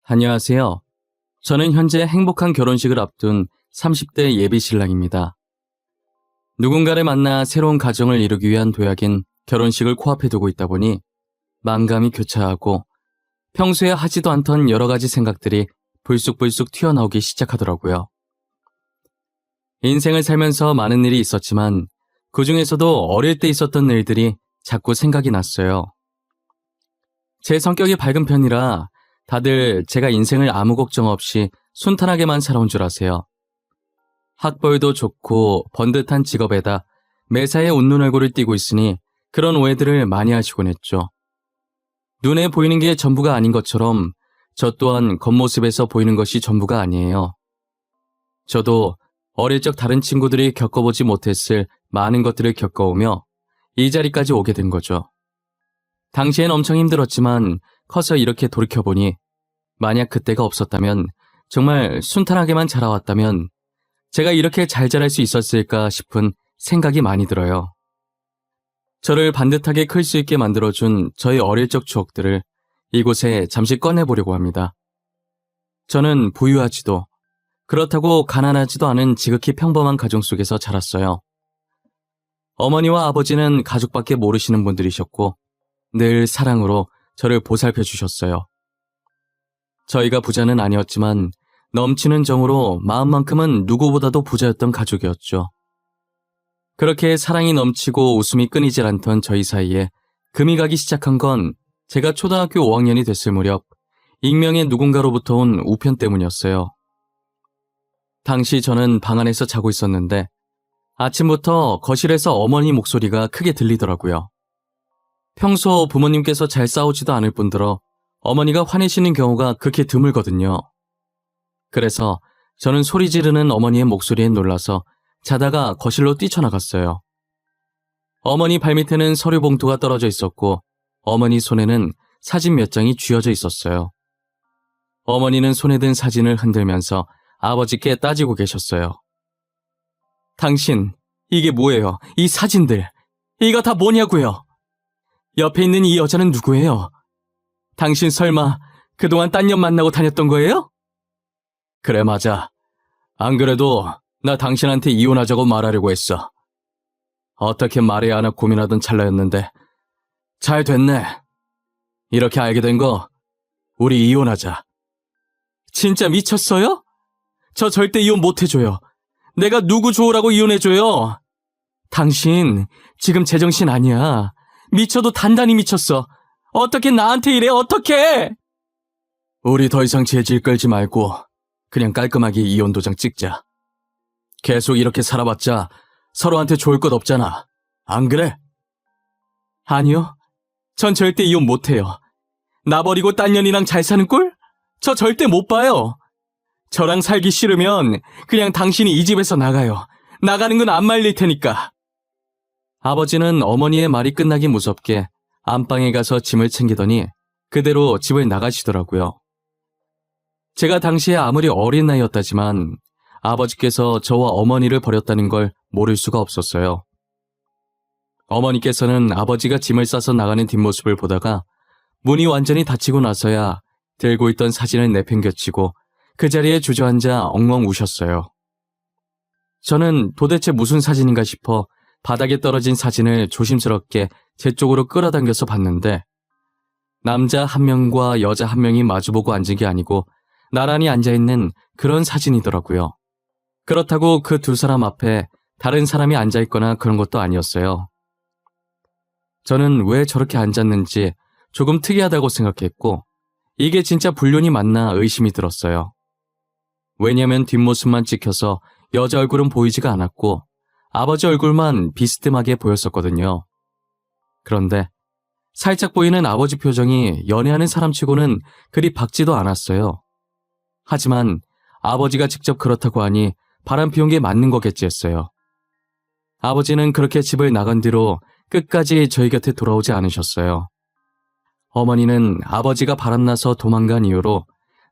안녕하세요. 저는 현재 행복한 결혼식을 앞둔 30대 예비 신랑입니다. 누군가를 만나 새로운 가정을 이루기 위한 도약인 결혼식을 코앞에 두고 있다 보니 만감이 교차하고 평소에 하지도 않던 여러 가지 생각들이 불쑥불쑥 튀어나오기 시작하더라고요. 인생을 살면서 많은 일이 있었지만 그 중에서도 어릴 때 있었던 일들이 자꾸 생각이 났어요. 제 성격이 밝은 편이라 다들 제가 인생을 아무 걱정 없이 순탄하게만 살아온 줄 아세요. 학벌도 좋고 번듯한 직업에다 매사에 웃는 얼굴을 띠고 있으니 그런 오해들을 많이 하시곤 했죠. 눈에 보이는 게 전부가 아닌 것처럼 저 또한 겉모습에서 보이는 것이 전부가 아니에요. 저도 어릴 적 다른 친구들이 겪어보지 못했을 많은 것들을 겪어오며 이 자리까지 오게 된 거죠. 당시엔 엄청 힘들었지만 커서 이렇게 돌이켜보니 만약 그때가 없었다면 정말 순탄하게만 자라왔다면 제가 이렇게 잘 자랄 수 있었을까 싶은 생각이 많이 들어요. 저를 반듯하게 클 수 있게 만들어준 저의 어릴 적 추억들을 이곳에 잠시 꺼내보려고 합니다. 저는 부유하지도 그렇다고 가난하지도 않은 지극히 평범한 가정 속에서 자랐어요. 어머니와 아버지는 가족밖에 모르시는 분들이셨고 늘 사랑으로 저를 보살펴 주셨어요. 저희가 부자는 아니었지만 넘치는 정으로 마음만큼은 누구보다도 부자였던 가족이었죠. 그렇게 사랑이 넘치고 웃음이 끊이질 않던 저희 사이에 금이 가기 시작한 건 제가 초등학교 5학년이 됐을 무렵 익명의 누군가로부터 온 우편 때문이었어요. 당시 저는 방 안에서 자고 있었는데 아침부터 거실에서 어머니 목소리가 크게 들리더라고요. 평소 부모님께서 잘 싸우지도 않을 뿐더러 어머니가 화내시는 경우가 극히 드물거든요. 그래서 저는 소리 지르는 어머니의 목소리에 놀라서 자다가 거실로 뛰쳐나갔어요. 어머니 발밑에는 서류 봉투가 떨어져 있었고 어머니 손에는 사진 몇 장이 쥐어져 있었어요. 어머니는 손에 든 사진을 흔들면서 아버지께 따지고 계셨어요. 당신, 이게 뭐예요? 이 사진들. 이거 다 뭐냐고요? 옆에 있는 이 여자는 누구예요? 당신 설마 그동안 딴 년 만나고 다녔던 거예요? 그래, 맞아. 안 그래도 나 당신한테 이혼하자고 말하려고 했어. 어떻게 말해야 하나 고민하던 찰나였는데 잘 됐네. 이렇게 알게 된 거 우리 이혼하자. 진짜 미쳤어요? 저 절대 이혼 못 해줘요. 내가 누구 좋으라고 이혼해줘요? 당신 지금 제정신 아니야. 미쳐도 단단히 미쳤어. 어떻게 나한테 이래? 어떻게? 우리 더 이상 재질 끌지 말고 그냥 깔끔하게 이혼 도장 찍자. 계속 이렇게 살아봤자 서로한테 좋을 것 없잖아. 안 그래? 아니요. 전 절대 이혼 못해요. 나 버리고 딴 년이랑 잘 사는 꼴? 저 절대 못 봐요. 저랑 살기 싫으면 그냥 당신이 이 집에서 나가요. 나가는 건 안 말릴 테니까. 아버지는 어머니의 말이 끝나기 무섭게 안방에 가서 짐을 챙기더니 그대로 집을 나가시더라고요. 제가 당시에 아무리 어린 나이였다지만 아버지께서 저와 어머니를 버렸다는 걸 모를 수가 없었어요. 어머니께서는 아버지가 짐을 싸서 나가는 뒷모습을 보다가 문이 완전히 닫히고 나서야 들고 있던 사진을 내팽개치고 그 자리에 주저앉아 엉엉 우셨어요. 저는 도대체 무슨 사진인가 싶어 바닥에 떨어진 사진을 조심스럽게 제 쪽으로 끌어당겨서 봤는데 남자 한 명과 여자 한 명이 마주보고 앉은 게 아니고 나란히 앉아있는 그런 사진이더라고요. 그렇다고 그 두 사람 앞에 다른 사람이 앉아있거나 그런 것도 아니었어요. 저는 왜 저렇게 앉았는지 조금 특이하다고 생각했고 이게 진짜 불륜이 맞나 의심이 들었어요. 왜냐면 뒷모습만 찍혀서 여자 얼굴은 보이지가 않았고 아버지 얼굴만 비스듬하게 보였었거든요. 그런데 살짝 보이는 아버지 표정이 연애하는 사람치고는 그리 밝지도 않았어요. 하지만 아버지가 직접 그렇다고 하니 바람 피운 게 맞는 거겠지 했어요. 아버지는 그렇게 집을 나간 뒤로 끝까지 저희 곁에 돌아오지 않으셨어요. 어머니는 아버지가 바람나서 도망간 이후로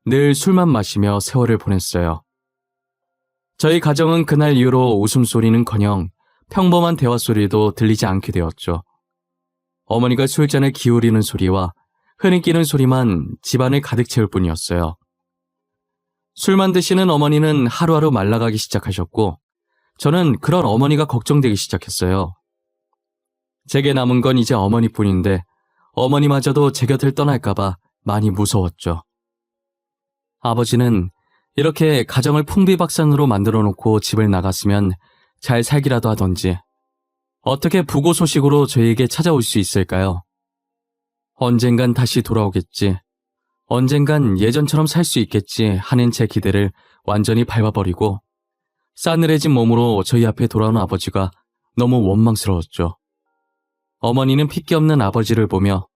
늘 술만 마시며 세월을 보냈어요. 저희 가정은 그날 이후로 웃음소리는커녕 평범한 대화소리도 들리지 않게 되었죠. 어머니가 술잔을 기울이는 소리와 흐느끼는 소리만 집안을 가득 채울 뿐이었어요. 술만 드시는 어머니는 하루하루 말라가기 시작하셨고 저는 그런 어머니가 걱정되기 시작했어요. 제게 남은 건 이제 어머니뿐인데 어머니마저도 제 곁을 떠날까봐 많이 무서웠죠. 아버지는 이렇게 가정을 풍비박산으로 만들어 놓고 집을 나갔으면 잘 살기라도 하던지 어떻게 부고 소식으로 저에게 찾아올 수 있을까요? 언젠간 다시 돌아오겠지. 언젠간 예전처럼 살 수 있겠지 하는 제 기대를 완전히 밟아버리고 싸늘해진 몸으로 저희 앞에 돌아온 아버지가 너무 원망스러웠죠. 어머니는 핏기 없는 아버지를 보며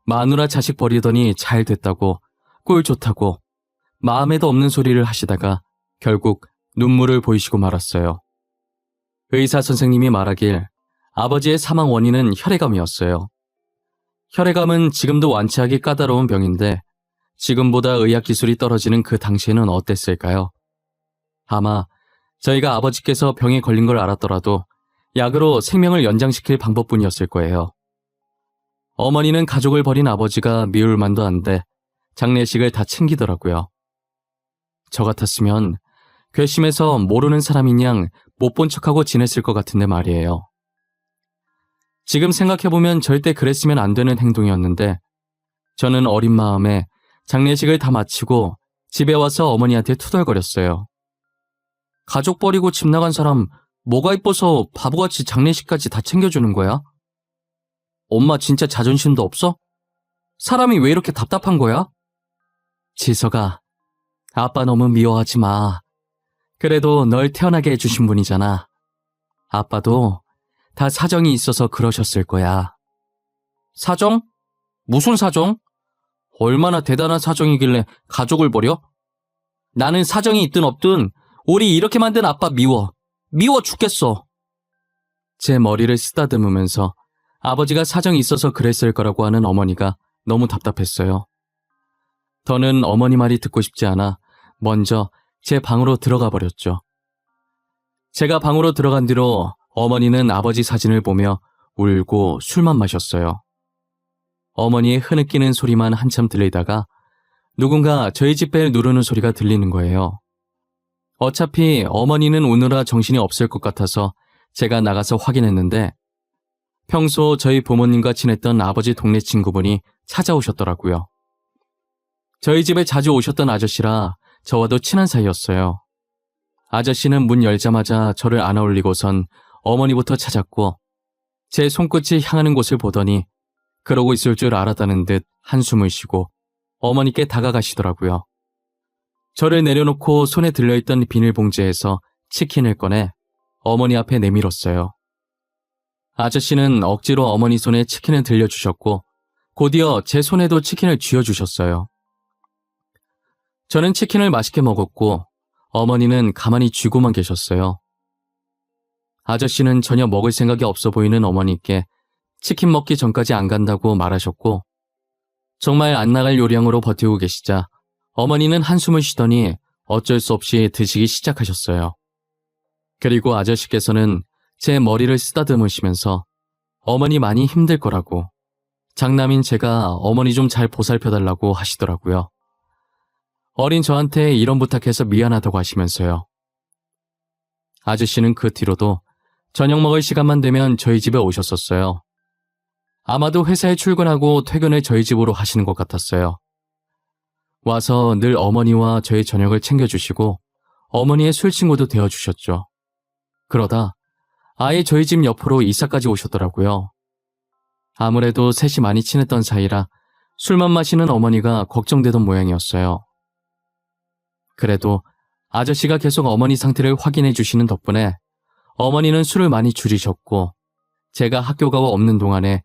마누라 자식 버리더니 잘 됐다고 꼴 좋다고 마음에도 없는 소리를 하시다가 결국 눈물을 보이시고 말았어요. 의사 선생님이 말하길 아버지의 사망 원인은 혈액암이었어요. 혈액암은 지금도 완치하기 까다로운 병인데 지금보다 의학 기술이 떨어지는 그 당시에는 어땠을까요? 아마 저희가 아버지께서 병에 걸린 걸 알았더라도 약으로 생명을 연장시킬 방법뿐이었을 거예요. 어머니는 가족을 버린 아버지가 미울 만도 한데 장례식을 다 챙기더라고요. 저 같았으면 괘씸해서 모르는 사람인 양 못 본 척하고 지냈을 것 같은데 말이에요. 지금 생각해보면 절대 그랬으면 안 되는 행동이었는데 저는 어린 마음에 장례식을 다 마치고 집에 와서 어머니한테 투덜거렸어요. 가족 버리고 집 나간 사람 뭐가 이뻐서 바보같이 장례식까지 다 챙겨주는 거야? 엄마 진짜 자존심도 없어? 사람이 왜 이렇게 답답한 거야? 지석아, 아빠 너무 미워하지 마. 그래도 널 태어나게 해주신 분이잖아. 아빠도 다 사정이 있어서 그러셨을 거야. 사정? 무슨 사정? 얼마나 대단한 사정이길래 가족을 버려? 나는 사정이 있든 없든 우리 이렇게 만든 아빠 미워. 미워 죽겠어. 제 머리를 쓰다듬으면서 아버지가 사정이 있어서 그랬을 거라고 하는 어머니가 너무 답답했어요. 더는 어머니 말이 듣고 싶지 않아 먼저 제 방으로 들어가 버렸죠. 제가 방으로 들어간 뒤로 어머니는 아버지 사진을 보며 울고 술만 마셨어요. 어머니의 흐느끼는 소리만 한참 들리다가 누군가 저희 집 벨 누르는 소리가 들리는 거예요. 어차피 어머니는 오느라 정신이 없을 것 같아서 제가 나가서 확인했는데 평소 저희 부모님과 지냈던 아버지 동네 친구분이 찾아오셨더라고요. 저희 집에 자주 오셨던 아저씨라 저와도 친한 사이였어요. 아저씨는 문 열자마자 저를 안아 올리고선 어머니부터 찾았고 제 손끝이 향하는 곳을 보더니 그러고 있을 줄 알았다는 듯 한숨을 쉬고 어머니께 다가가시더라고요. 저를 내려놓고 손에 들려있던 비닐봉지에서 치킨을 꺼내 어머니 앞에 내밀었어요. 아저씨는 억지로 어머니 손에 치킨을 들려주셨고 곧이어 제 손에도 치킨을 쥐어주셨어요. 저는 치킨을 맛있게 먹었고 어머니는 가만히 쥐고만 계셨어요. 아저씨는 전혀 먹을 생각이 없어 보이는 어머니께 치킨 먹기 전까지 안 간다고 말하셨고 정말 안 나갈 요량으로 버티고 계시자 어머니는 한숨을 쉬더니 어쩔 수 없이 드시기 시작하셨어요. 그리고 아저씨께서는 제 머리를 쓰다듬으시면서 어머니 많이 힘들 거라고 장남인 제가 어머니 좀 잘 보살펴달라고 하시더라고요. 어린 저한테 이런 부탁해서 미안하다고 하시면서요. 아저씨는 그 뒤로도 저녁 먹을 시간만 되면 저희 집에 오셨었어요. 아마도 회사에 출근하고 퇴근을 저희 집으로 하시는 것 같았어요. 와서 늘 어머니와 저희 저녁을 챙겨주시고 어머니의 술친구도 되어주셨죠. 그러다 아예 저희 집 옆으로 이사까지 오셨더라고요. 아무래도 셋이 많이 친했던 사이라 술만 마시는 어머니가 걱정되던 모양이었어요. 그래도 아저씨가 계속 어머니 상태를 확인해 주시는 덕분에 어머니는 술을 많이 줄이셨고 제가 학교 가고 없는 동안에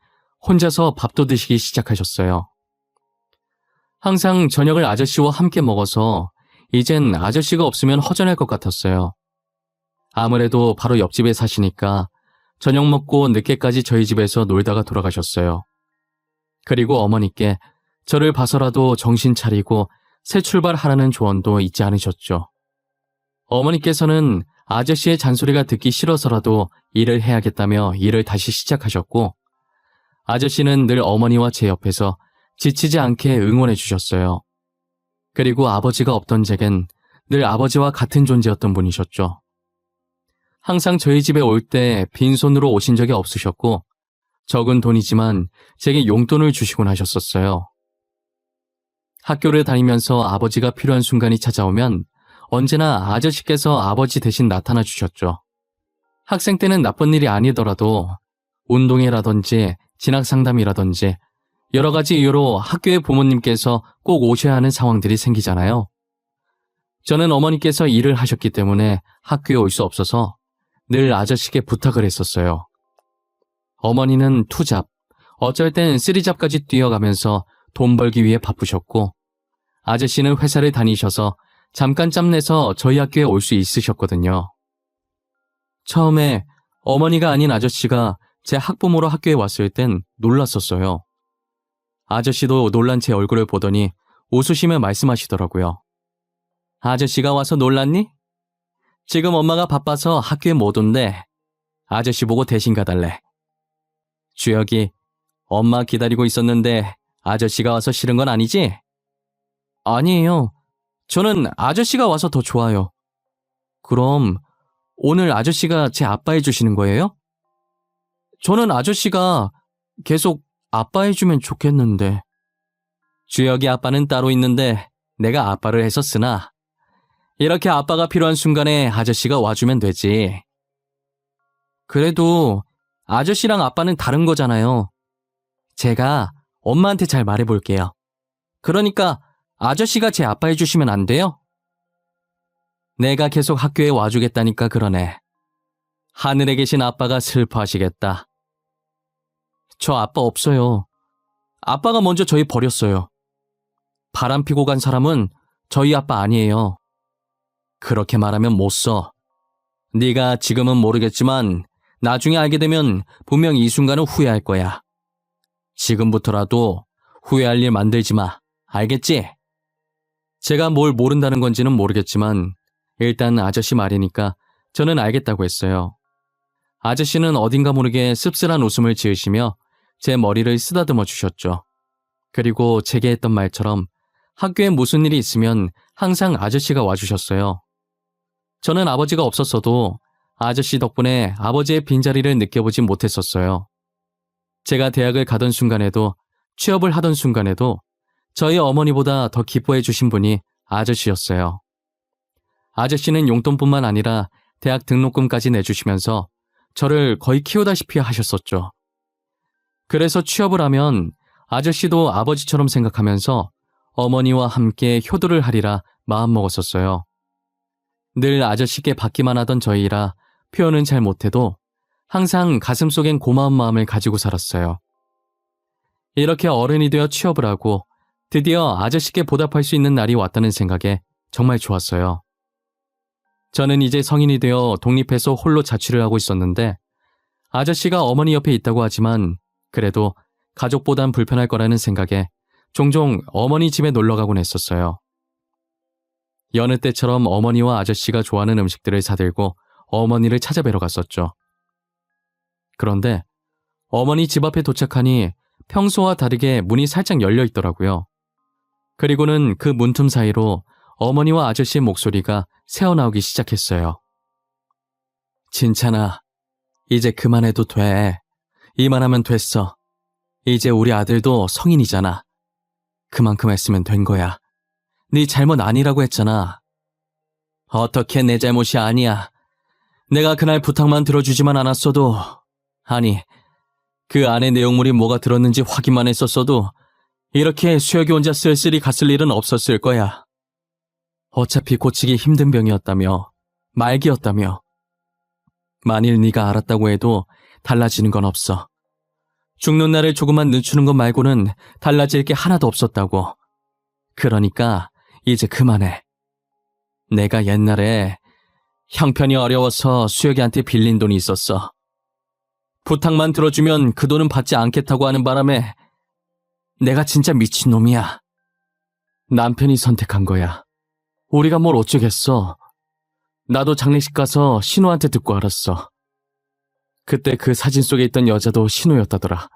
혼자서 밥도 드시기 시작하셨어요. 항상 저녁을 아저씨와 함께 먹어서 이젠 아저씨가 없으면 허전할 것 같았어요. 아무래도 바로 옆집에 사시니까 저녁 먹고 늦게까지 저희 집에서 놀다가 돌아가셨어요. 그리고 어머니께 저를 봐서라도 정신 차리고 새 출발하라는 조언도 잊지 않으셨죠. 어머니께서는 아저씨의 잔소리가 듣기 싫어서라도 일을 해야겠다며 일을 다시 시작하셨고 아저씨는 늘 어머니와 제 옆에서 지치지 않게 응원해 주셨어요. 그리고 아버지가 없던 제겐 늘 아버지와 같은 존재였던 분이셨죠. 항상 저희 집에 올 때 빈손으로 오신 적이 없으셨고 적은 돈이지만 제게 용돈을 주시곤 하셨었어요. 학교를 다니면서 아버지가 필요한 순간이 찾아오면 언제나 아저씨께서 아버지 대신 나타나 주셨죠. 학생 때는 나쁜 일이 아니더라도 운동회라든지 진학상담이라든지 여러 가지 이유로 학교에 부모님께서 꼭 오셔야 하는 상황들이 생기잖아요. 저는 어머니께서 일을 하셨기 때문에 학교에 올 수 없어서 늘 아저씨께 부탁을 했었어요. 어머니는 투잡, 어쩔 땐 쓰리잡까지 뛰어가면서 돈 벌기 위해 바쁘셨고 아저씨는 회사를 다니셔서 잠깐 짬내서 저희 학교에 올 수 있으셨거든요. 처음에 어머니가 아닌 아저씨가 제 학부모로 학교에 왔을 땐 놀랐었어요. 아저씨도 놀란 제 얼굴을 보더니 웃으시며 말씀하시더라고요. 아저씨가 와서 놀랐니? 지금 엄마가 바빠서 학교에 못 온대. 아저씨 보고 대신 가달래. 주혁이, 엄마 기다리고 있었는데 아저씨가 와서 싫은 건 아니지? 아니에요. 저는 아저씨가 와서 더 좋아요. 그럼 오늘 아저씨가 제 아빠 해주시는 거예요? 저는 아저씨가 계속 아빠 해주면 좋겠는데. 주혁이 아빠는 따로 있는데 내가 아빠를 해서 쓰나? 이렇게 아빠가 필요한 순간에 아저씨가 와주면 되지. 그래도 아저씨랑 아빠는 다른 거잖아요. 제가 엄마한테 잘 말해볼게요. 그러니까 아저씨가 제 아빠 해주시면 안 돼요? 내가 계속 학교에 와주겠다니까 그러네. 하늘에 계신 아빠가 슬퍼하시겠다. 저 아빠 없어요. 아빠가 먼저 저희 버렸어요. 바람 피고 간 사람은 저희 아빠 아니에요. 그렇게 말하면 못 써. 네가 지금은 모르겠지만 나중에 알게 되면 분명 이 순간은 후회할 거야. 지금부터라도 후회할 일 만들지 마. 알겠지? 제가 뭘 모른다는 건지는 모르겠지만 일단 아저씨 말이니까 저는 알겠다고 했어요. 아저씨는 어딘가 모르게 씁쓸한 웃음을 지으시며 제 머리를 쓰다듬어 주셨죠. 그리고 제게 했던 말처럼 학교에 무슨 일이 있으면 항상 아저씨가 와주셨어요. 저는 아버지가 없었어도 아저씨 덕분에 아버지의 빈자리를 느껴보지 못했었어요. 제가 대학을 가던 순간에도 취업을 하던 순간에도 저희 어머니보다 더 기뻐해 주신 분이 아저씨였어요. 아저씨는 용돈뿐만 아니라 대학 등록금까지 내주시면서 저를 거의 키우다시피 하셨었죠. 그래서 취업을 하면 아저씨도 아버지처럼 생각하면서 어머니와 함께 효도를 하리라 마음먹었었어요. 늘 아저씨께 받기만 하던 저희라 표현은 잘 못해도 항상 가슴속엔 고마운 마음을 가지고 살았어요. 이렇게 어른이 되어 취업을 하고 드디어 아저씨께 보답할 수 있는 날이 왔다는 생각에 정말 좋았어요. 저는 이제 성인이 되어 독립해서 홀로 자취를 하고 있었는데 아저씨가 어머니 옆에 있다고 하지만 그래도 가족보단 불편할 거라는 생각에 종종 어머니 집에 놀러 가곤 했었어요. 여느 때처럼 어머니와 아저씨가 좋아하는 음식들을 사들고 어머니를 찾아뵈러 갔었죠. 그런데 어머니 집 앞에 도착하니 평소와 다르게 문이 살짝 열려 있더라고요. 그리고는 그 문틈 사이로 어머니와 아저씨의 목소리가 새어나오기 시작했어요. 진찬아, 이제 그만해도 돼. 이만하면 됐어. 이제 우리 아들도 성인이잖아. 그만큼 했으면 된 거야. 네 잘못 아니라고 했잖아. 어떻게 내 잘못이 아니야. 내가 그날 부탁만 들어주지만 않았어도, 아니, 그 안에 내용물이 뭐가 들었는지 확인만 했었어도 이렇게 수혁이 혼자 쓸쓸히 갔을 일은 없었을 거야. 어차피 고치기 힘든 병이었다며, 말기였다며. 만일 네가 알았다고 해도 달라지는 건 없어. 죽는 날을 조금만 늦추는 것 말고는 달라질 게 하나도 없었다고. 그러니까 이제 그만해. 내가 옛날에 형편이 어려워서 수혁이한테 빌린 돈이 있었어. 부탁만 들어주면 그 돈은 받지 않겠다고 하는 바람에 내가 진짜 미친놈이야. 남편이 선택한 거야. 우리가 뭘 어쩌겠어. 나도 장례식 가서 신우한테 듣고 알았어. 그때 그 사진 속에 있던 여자도 신우였다더라.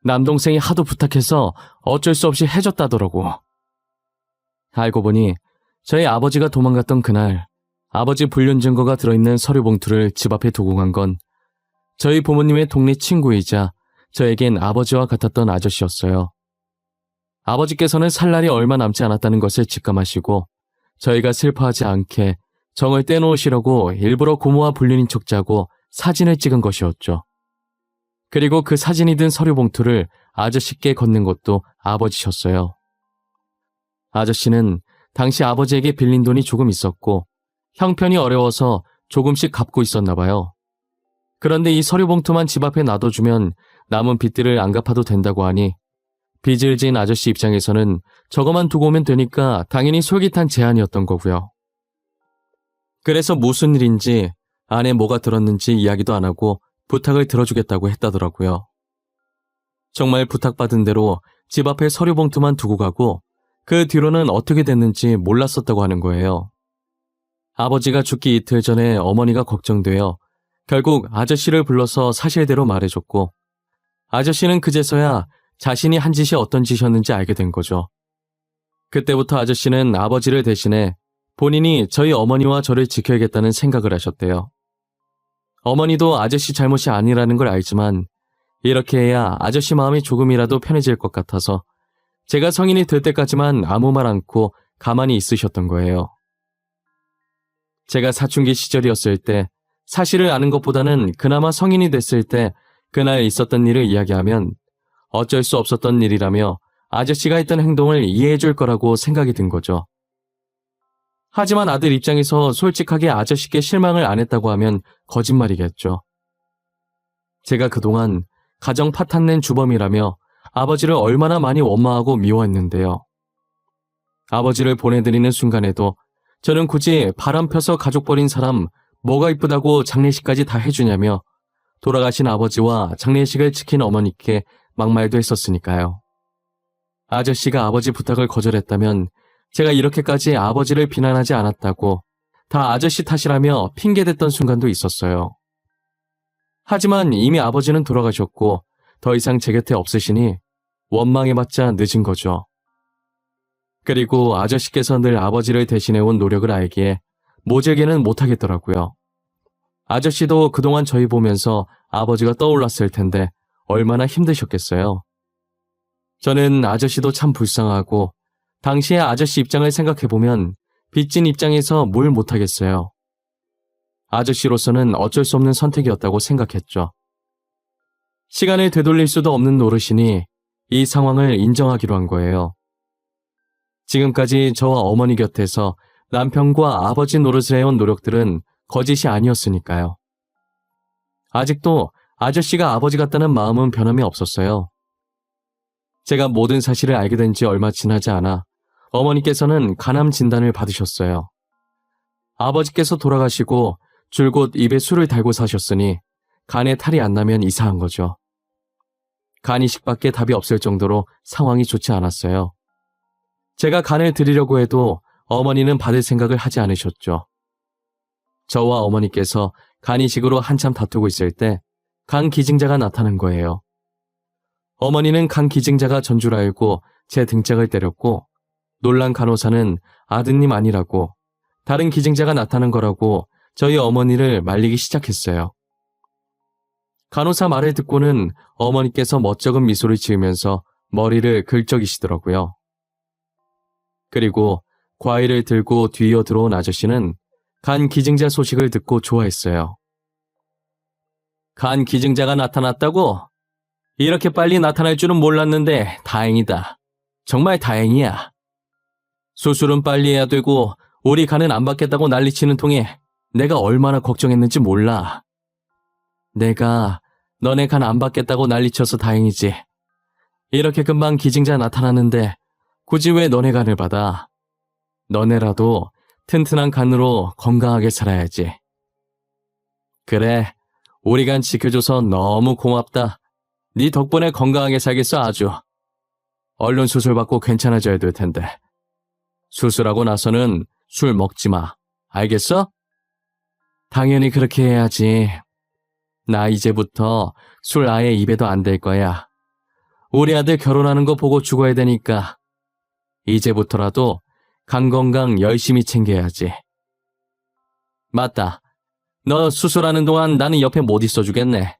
남동생이 하도 부탁해서 어쩔 수 없이 해줬다더라고. 알고 보니 저희 아버지가 도망갔던 그날, 아버지 불륜 증거가 들어있는 서류 봉투를 집 앞에 두고 간 건 저희 부모님의 동네 친구이자 저에겐 아버지와 같았던 아저씨였어요. 아버지께서는 살 날이 얼마 남지 않았다는 것을 직감하시고 저희가 슬퍼하지 않게 정을 떼놓으시려고 일부러 고모와 불륜인 척 짜고 사진을 찍은 것이었죠. 그리고 그 사진이 든 서류 봉투를 아저씨께 건넨 것도 아버지셨어요. 아저씨는 당시 아버지에게 빌린 돈이 조금 있었고 형편이 어려워서 조금씩 갚고 있었나 봐요. 그런데 이 서류 봉투만 집 앞에 놔둬주면 남은 빚들을 안 갚아도 된다고 하니 빚을 지은 아저씨 입장에서는 저거만 두고 오면 되니까 당연히 솔깃한 제안이었던 거고요. 그래서 무슨 일인지 안에 뭐가 들었는지 이야기도 안 하고 부탁을 들어주겠다고 했다더라고요. 정말 부탁받은 대로 집 앞에 서류 봉투만 두고 가고 그 뒤로는 어떻게 됐는지 몰랐었다고 하는 거예요. 아버지가 죽기 이틀 전에 어머니가 걱정되어 결국 아저씨를 불러서 사실대로 말해줬고 아저씨는 그제서야 자신이 한 짓이 어떤 짓이었는지 알게 된 거죠. 그때부터 아저씨는 아버지를 대신해 본인이 저희 어머니와 저를 지켜야겠다는 생각을 하셨대요. 어머니도 아저씨 잘못이 아니라는 걸 알지만 이렇게 해야 아저씨 마음이 조금이라도 편해질 것 같아서 제가 성인이 될 때까지만 아무 말 않고 가만히 있으셨던 거예요. 제가 사춘기 시절이었을 때 사실을 아는 것보다는 그나마 성인이 됐을 때 그날 있었던 일을 이야기하면 어쩔 수 없었던 일이라며 아저씨가 했던 행동을 이해해 줄 거라고 생각이 든 거죠. 하지만 아들 입장에서 솔직하게 아저씨께 실망을 안 했다고 하면 거짓말이겠죠. 제가 그동안 가정 파탄낸 주범이라며 아버지를 얼마나 많이 원망하고 미워했는데요. 아버지를 보내드리는 순간에도 저는 굳이 바람 펴서 가족 버린 사람 뭐가 이쁘다고 장례식까지 다 해주냐며 돌아가신 아버지와 장례식을 지킨 어머니께 막말도 했었으니까요. 아저씨가 아버지 부탁을 거절했다면 제가 이렇게까지 아버지를 비난하지 않았다고 다 아저씨 탓이라며 핑계댔던 순간도 있었어요. 하지만 이미 아버지는 돌아가셨고 더 이상 제 곁에 없으시니 원망해봤자 늦은 거죠. 그리고 아저씨께서 늘 아버지를 대신해온 노력을 알기에 모질게는 못하겠더라고요. 아저씨도 그동안 저희 보면서 아버지가 떠올랐을 텐데 얼마나 힘드셨겠어요. 저는 아저씨도 참 불쌍하고 당시의 아저씨 입장을 생각해보면 빚진 입장에서 뭘 못하겠어요. 아저씨로서는 어쩔 수 없는 선택이었다고 생각했죠. 시간을 되돌릴 수도 없는 노릇이니 이 상황을 인정하기로 한 거예요. 지금까지 저와 어머니 곁에서 남편과 아버지 노릇을 해온 노력들은 거짓이 아니었으니까요. 아직도 아저씨가 아버지 같다는 마음은 변함이 없었어요. 제가 모든 사실을 알게 된 지 얼마 지나지 않아 어머니께서는 간암 진단을 받으셨어요. 아버지께서 돌아가시고 줄곧 입에 술을 달고 사셨으니 간에 탈이 안 나면 이상한 거죠. 간 이식밖에 답이 없을 정도로 상황이 좋지 않았어요. 제가 간을 드리려고 해도 어머니는 받을 생각을 하지 않으셨죠. 저와 어머니께서 간 이식으로 한참 다투고 있을 때 간 기증자가 나타난 거예요. 어머니는 간 기증자가 전 줄 알고 제 등짝을 때렸고 놀란 간호사는 아드님 아니라고 다른 기증자가 나타난 거라고 저희 어머니를 말리기 시작했어요. 간호사 말을 듣고는 어머니께서 멋쩍은 미소를 지으면서 머리를 긁적이시더라고요. 그리고 과일을 들고 뒤이어 들어온 아저씨는 간 기증자 소식을 듣고 좋아했어요. 간 기증자가 나타났다고? 이렇게 빨리 나타날 줄은 몰랐는데 다행이다. 정말 다행이야. 수술은 빨리 해야 되고 우리 간은 안 받겠다고 난리치는 통에 내가 얼마나 걱정했는지 몰라. 내가 너네 간 안 받겠다고 난리쳐서 다행이지. 이렇게 금방 기증자 나타났는데 굳이 왜 너네 간을 받아? 너네라도 튼튼한 간으로 건강하게 살아야지. 그래, 우리 간 지켜줘서 너무 고맙다. 네 덕분에 건강하게 살겠어 아주. 얼른 수술받고 괜찮아져야 될 텐데. 수술하고 나서는 술 먹지 마. 알겠어? 당연히 그렇게 해야지. 나 이제부터 술 아예 입에도 안 댈 거야. 우리 아들 결혼하는 거 보고 죽어야 되니까. 이제부터라도 간 건강 열심히 챙겨야지. 맞다. 너 수술하는 동안 나는 옆에 못 있어주겠네.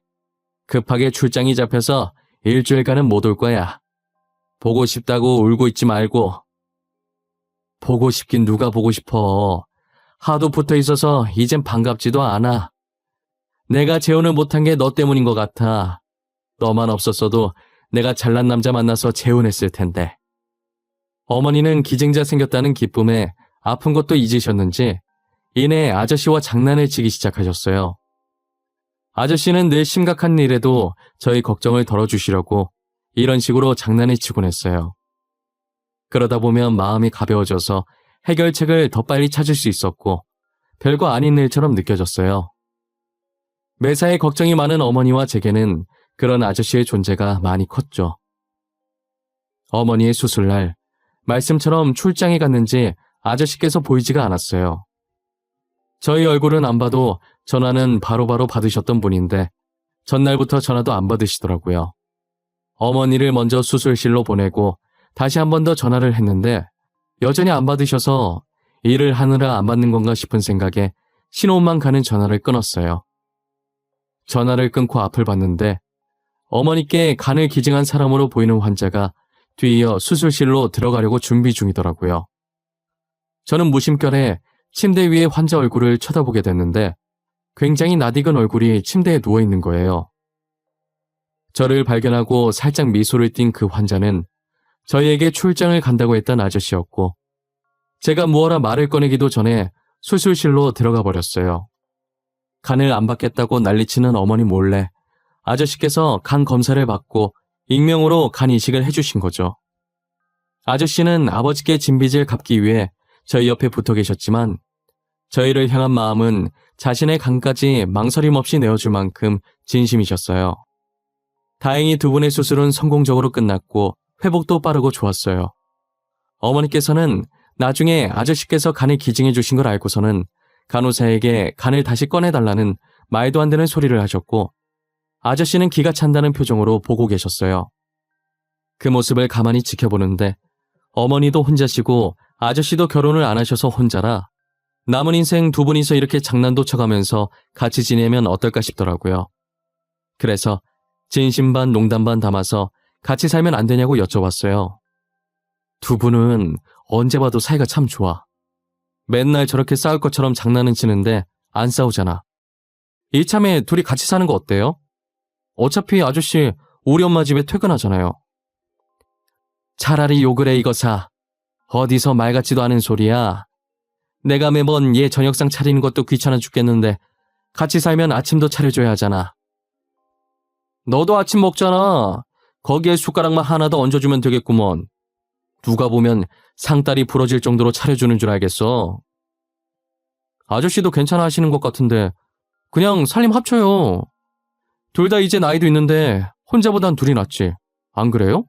급하게 출장이 잡혀서 일주일간은 못 올 거야. 보고 싶다고 울고 있지 말고. 보고 싶긴 누가 보고 싶어. 하도 붙어 있어서 이젠 반갑지도 않아. 내가 재혼을 못한 게 너 때문인 것 같아. 너만 없었어도 내가 잘난 남자 만나서 재혼했을 텐데. 어머니는 기증자 생겼다는 기쁨에 아픈 것도 잊으셨는지 이내 아저씨와 장난을 치기 시작하셨어요. 아저씨는 늘 심각한 일에도 저희 걱정을 덜어주시려고 이런 식으로 장난을 치곤 했어요. 그러다 보면 마음이 가벼워져서 해결책을 더 빨리 찾을 수 있었고 별거 아닌 일처럼 느껴졌어요. 매사에 걱정이 많은 어머니와 제게는 그런 아저씨의 존재가 많이 컸죠. 어머니의 수술날 말씀처럼 출장에 갔는지 아저씨께서 보이지가 않았어요. 저희 얼굴은 안 봐도 전화는 바로바로 받으셨던 분인데 전날부터 전화도 안 받으시더라고요. 어머니를 먼저 수술실로 보내고 다시 한 번 더 전화를 했는데 여전히 안 받으셔서 일을 하느라 안 받는 건가 싶은 생각에 신호음만 가는 전화를 끊었어요. 전화를 끊고 앞을 봤는데 어머니께 간을 기증한 사람으로 보이는 환자가 뒤이어 수술실로 들어가려고 준비 중이더라고요. 저는 무심결에 침대 위에 환자 얼굴을 쳐다보게 됐는데 굉장히 낯익은 얼굴이 침대에 누워있는 거예요. 저를 발견하고 살짝 미소를 띈 그 환자는 저희에게 출장을 간다고 했던 아저씨였고 제가 무어라 말을 꺼내기도 전에 수술실로 들어가 버렸어요. 간을 안 받겠다고 난리치는 어머니 몰래 아저씨께서 간 검사를 받고 익명으로 간 이식을 해주신 거죠. 아저씨는 아버지께 진 빚을 갚기 위해 저희 옆에 붙어 계셨지만 저희를 향한 마음은 자신의 간까지 망설임 없이 내어줄 만큼 진심이셨어요. 다행히 두 분의 수술은 성공적으로 끝났고 회복도 빠르고 좋았어요. 어머니께서는 나중에 아저씨께서 간을 기증해 주신 걸 알고서는 간호사에게 간을 다시 꺼내달라는 말도 안 되는 소리를 하셨고 아저씨는 기가 찬다는 표정으로 보고 계셨어요. 그 모습을 가만히 지켜보는데 어머니도 혼자시고 아저씨도 결혼을 안 하셔서 혼자라 남은 인생 두 분이서 이렇게 장난도 쳐가면서 같이 지내면 어떨까 싶더라고요. 그래서 진심 반 농담 반 담아서 같이 살면 안 되냐고 여쭤봤어요. 두 분은 언제 봐도 사이가 참 좋아. 맨날 저렇게 싸울 것처럼 장난은 치는데 안 싸우잖아. 이참에 둘이 같이 사는 거 어때요? 어차피 아저씨 우리 엄마 집에 퇴근하잖아요. 차라리 욕을 해 이거사. 어디서 말 같지도 않은 소리야. 내가 매번 얘 저녁상 차리는 것도 귀찮아 죽겠는데 같이 살면 아침도 차려줘야 하잖아. 너도 아침 먹잖아. 거기에 숟가락만 하나 더 얹어주면 되겠구먼. 누가 보면 상다리 부러질 정도로 차려주는 줄 알겠어. 아저씨도 괜찮아 하시는 것 같은데 그냥 살림 합쳐요. 둘 다 이제 나이도 있는데 혼자보단 둘이 낫지. 안 그래요?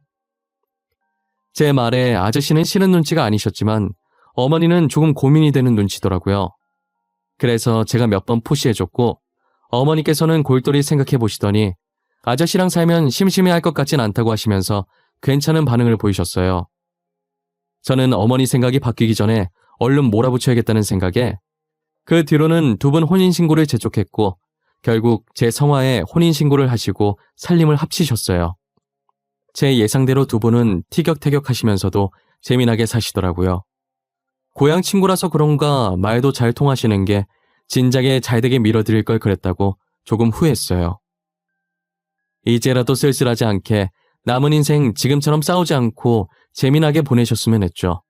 제 말에 아저씨는 싫은 눈치가 아니셨지만 어머니는 조금 고민이 되는 눈치더라고요. 그래서 제가 몇 번 푸시해줬고 어머니께서는 골똘히 생각해 보시더니 아저씨랑 살면 심심해할 것 같진 않다고 하시면서 괜찮은 반응을 보이셨어요. 저는 어머니 생각이 바뀌기 전에 얼른 몰아붙여야겠다는 생각에 그 뒤로는 두 분 혼인신고를 재촉했고 결국 제 성화에 혼인신고를 하시고 살림을 합치셨어요. 제 예상대로 두 분은 티격태격하시면서도 재미나게 사시더라고요. 고향 친구라서 그런가 말도 잘 통하시는 게 진작에 잘되게 밀어드릴 걸 그랬다고 조금 후회했어요. 이제라도 쓸쓸하지 않게 남은 인생 지금처럼 싸우지 않고 재미나게 보내셨으면 했죠.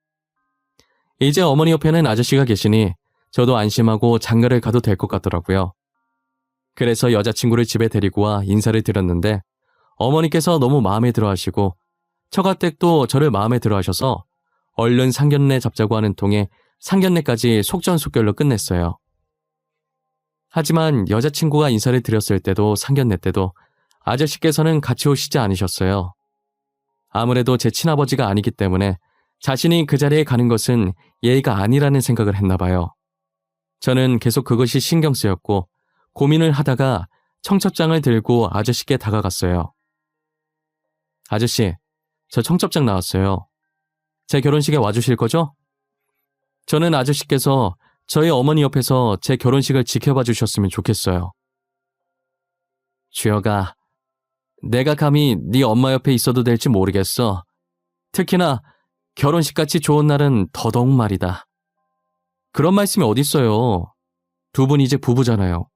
이제 어머니 옆에는 아저씨가 계시니 저도 안심하고 장가를 가도 될 것 같더라고요. 그래서 여자친구를 집에 데리고 와 인사를 드렸는데 어머니께서 너무 마음에 들어 하시고 처가댁도 저를 마음에 들어 하셔서 얼른 상견례 잡자고 하는 통에 상견례까지 속전속결로 끝냈어요. 하지만 여자친구가 인사를 드렸을 때도 상견례 때도 아저씨께서는 같이 오시지 않으셨어요. 아무래도 제 친아버지가 아니기 때문에 자신이 그 자리에 가는 것은 예의가 아니라는 생각을 했나 봐요. 저는 계속 그것이 신경 쓰였고 고민을 하다가 청첩장을 들고 아저씨께 다가갔어요. 아저씨, 저 청첩장 나왔어요. 제 결혼식에 와주실 거죠? 저는 아저씨께서 저희 어머니 옆에서 제 결혼식을 지켜봐 주셨으면 좋겠어요. 주여가, 내가 감히 네 엄마 옆에 있어도 될지 모르겠어. 특히나 결혼식같이 좋은 날은 더더욱 말이다. 그런 말씀이 어딨어요. 두 분 이제 부부잖아요.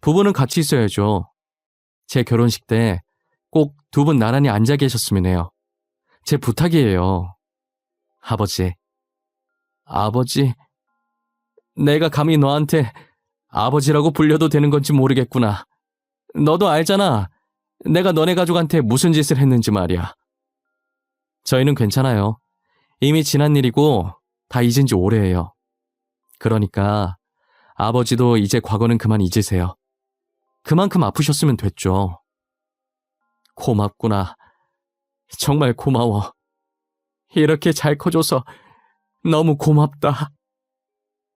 부부는 같이 있어야죠. 제 결혼식 때 꼭 두 분 나란히 앉아 계셨으면 해요. 제 부탁이에요. 아버지. 아버지. 내가 감히 너한테 아버지라고 불려도 되는 건지 모르겠구나. 너도 알잖아. 내가 너네 가족한테 무슨 짓을 했는지 말이야. 저희는 괜찮아요. 이미 지난 일이고 다 잊은 지 오래예요. 그러니까 아버지도 이제 과거는 그만 잊으세요. 그만큼 아프셨으면 됐죠. 고맙구나. 정말 고마워. 이렇게 잘 커줘서 너무 고맙다.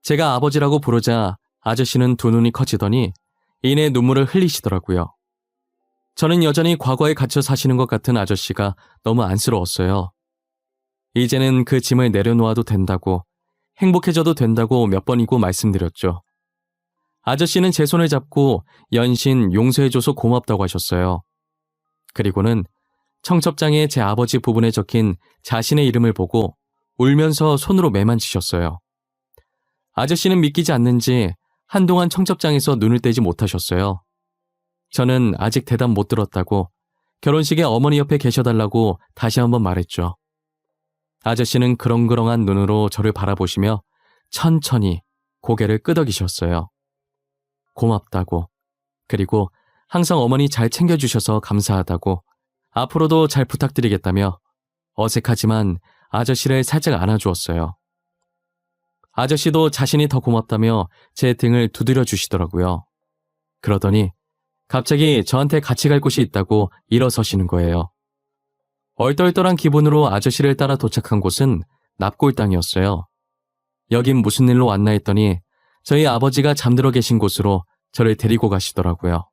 제가 아버지라고 부르자 아저씨는 두 눈이 커지더니 이내 눈물을 흘리시더라고요. 저는 여전히 과거에 갇혀 사시는 것 같은 아저씨가 너무 안쓰러웠어요. 이제는 그 짐을 내려놓아도 된다고, 행복해져도 된다고 몇 번이고 말씀드렸죠. 아저씨는 제 손을 잡고 연신 용서해줘서 고맙다고 하셨어요. 그리고는 청첩장에 제 아버지 부분에 적힌 자신의 이름을 보고 울면서 손으로 매만지셨어요. 아저씨는 믿기지 않는지 한동안 청첩장에서 눈을 떼지 못하셨어요. 저는 아직 대답 못 들었다고 결혼식에 어머니 옆에 계셔달라고 다시 한번 말했죠. 아저씨는 그렁그렁한 눈으로 저를 바라보시며 천천히 고개를 끄덕이셨어요. 고맙다고, 그리고 항상 어머니 잘 챙겨주셔서 감사하다고, 앞으로도 잘 부탁드리겠다며 어색하지만 아저씨를 살짝 안아주었어요. 아저씨도 자신이 더 고맙다며 제 등을 두드려 주시더라고요. 그러더니 갑자기 저한테 같이 갈 곳이 있다고 일어서시는 거예요. 얼떨떨한 기분으로 아저씨를 따라 도착한 곳은 납골 땅이었어요. 여긴 무슨 일로 왔나 했더니 저희 아버지가 잠들어 계신 곳으로 저를 데리고 가시더라고요.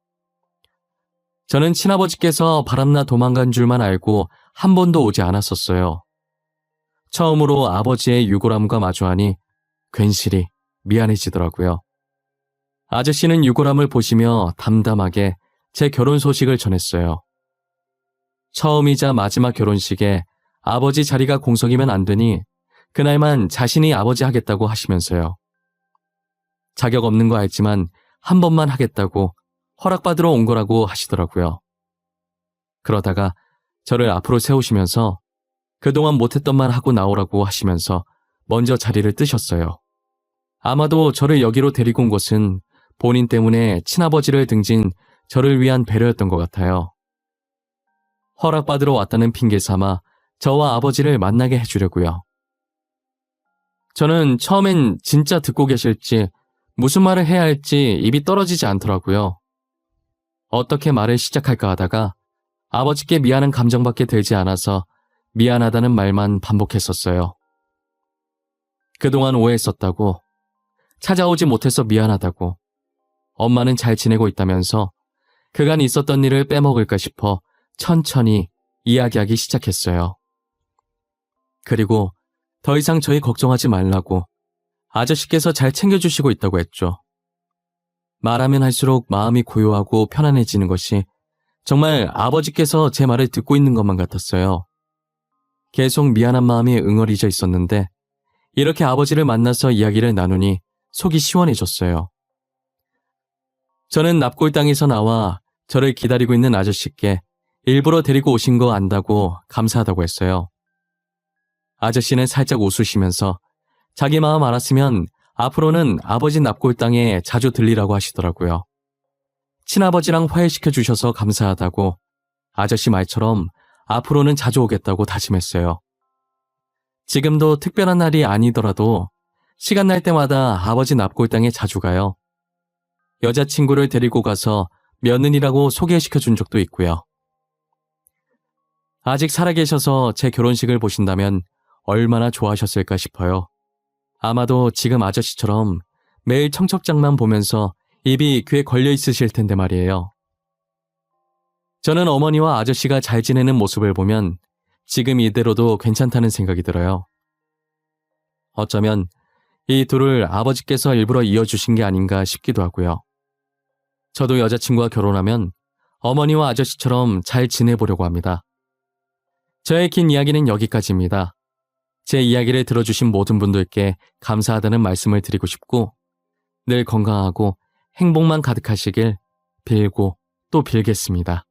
저는 친아버지께서 바람나 도망간 줄만 알고 한 번도 오지 않았었어요. 처음으로 아버지의 유골함과 마주하니 괜시리 미안해지더라고요. 아저씨는 유골함을 보시며 담담하게 제 결혼 소식을 전했어요. 처음이자 마지막 결혼식에 아버지 자리가 공석이면 안 되니 그날만 자신이 아버지 하겠다고 하시면서요. 자격 없는 거 알지만 한 번만 하겠다고 허락받으러 온 거라고 하시더라고요. 그러다가 저를 앞으로 세우시면서 그동안 못했던 말 하고 나오라고 하시면서 먼저 자리를 뜨셨어요. 아마도 저를 여기로 데리고 온 것은 본인 때문에 친아버지를 등진 저를 위한 배려였던 것 같아요. 허락받으러 왔다는 핑계 삼아 저와 아버지를 만나게 해주려고요. 저는 처음엔 진짜 듣고 계실지 무슨 말을 해야 할지 입이 떨어지지 않더라고요. 어떻게 말을 시작할까 하다가 아버지께 미안한 감정밖에 들지 않아서 미안하다는 말만 반복했었어요. 그동안 오해했었다고, 찾아오지 못해서 미안하다고, 엄마는 잘 지내고 있다면서 그간 있었던 일을 빼먹을까 싶어 천천히 이야기하기 시작했어요. 그리고 더 이상 저희 걱정하지 말라고 아저씨께서 잘 챙겨주시고 있다고 했죠. 말하면 할수록 마음이 고요하고 편안해지는 것이 정말 아버지께서 제 말을 듣고 있는 것만 같았어요. 계속 미안한 마음이 응어리져 있었는데 이렇게 아버지를 만나서 이야기를 나누니 속이 시원해졌어요. 저는 납골 땅에서 나와 저를 기다리고 있는 아저씨께 일부러 데리고 오신 거 안다고 감사하다고 했어요. 아저씨는 살짝 웃으시면서 자기 마음 알았으면 앞으로는 아버지 납골 땅에 자주 들리라고 하시더라고요. 친아버지랑 화해시켜 주셔서 감사하다고, 아저씨 말처럼 앞으로는 자주 오겠다고 다짐했어요. 지금도 특별한 날이 아니더라도 시간 날 때마다 아버지 납골 땅에 자주 가요. 여자친구를 데리고 가서 며느리라고 소개시켜 준 적도 있고요. 아직 살아계셔서 제 결혼식을 보신다면 얼마나 좋아하셨을까 싶어요. 아마도 지금 아저씨처럼 매일 청첩장만 보면서 입이 귀에 걸려 있으실 텐데 말이에요. 저는 어머니와 아저씨가 잘 지내는 모습을 보면 지금 이대로도 괜찮다는 생각이 들어요. 어쩌면 이 둘을 아버지께서 일부러 이어주신 게 아닌가 싶기도 하고요. 저도 여자친구와 결혼하면 어머니와 아저씨처럼 잘 지내보려고 합니다. 저의 긴 이야기는 여기까지입니다. 제 이야기를 들어주신 모든 분들께 감사하다는 말씀을 드리고 싶고 늘 건강하고 행복만 가득하시길 빌고 또 빌겠습니다.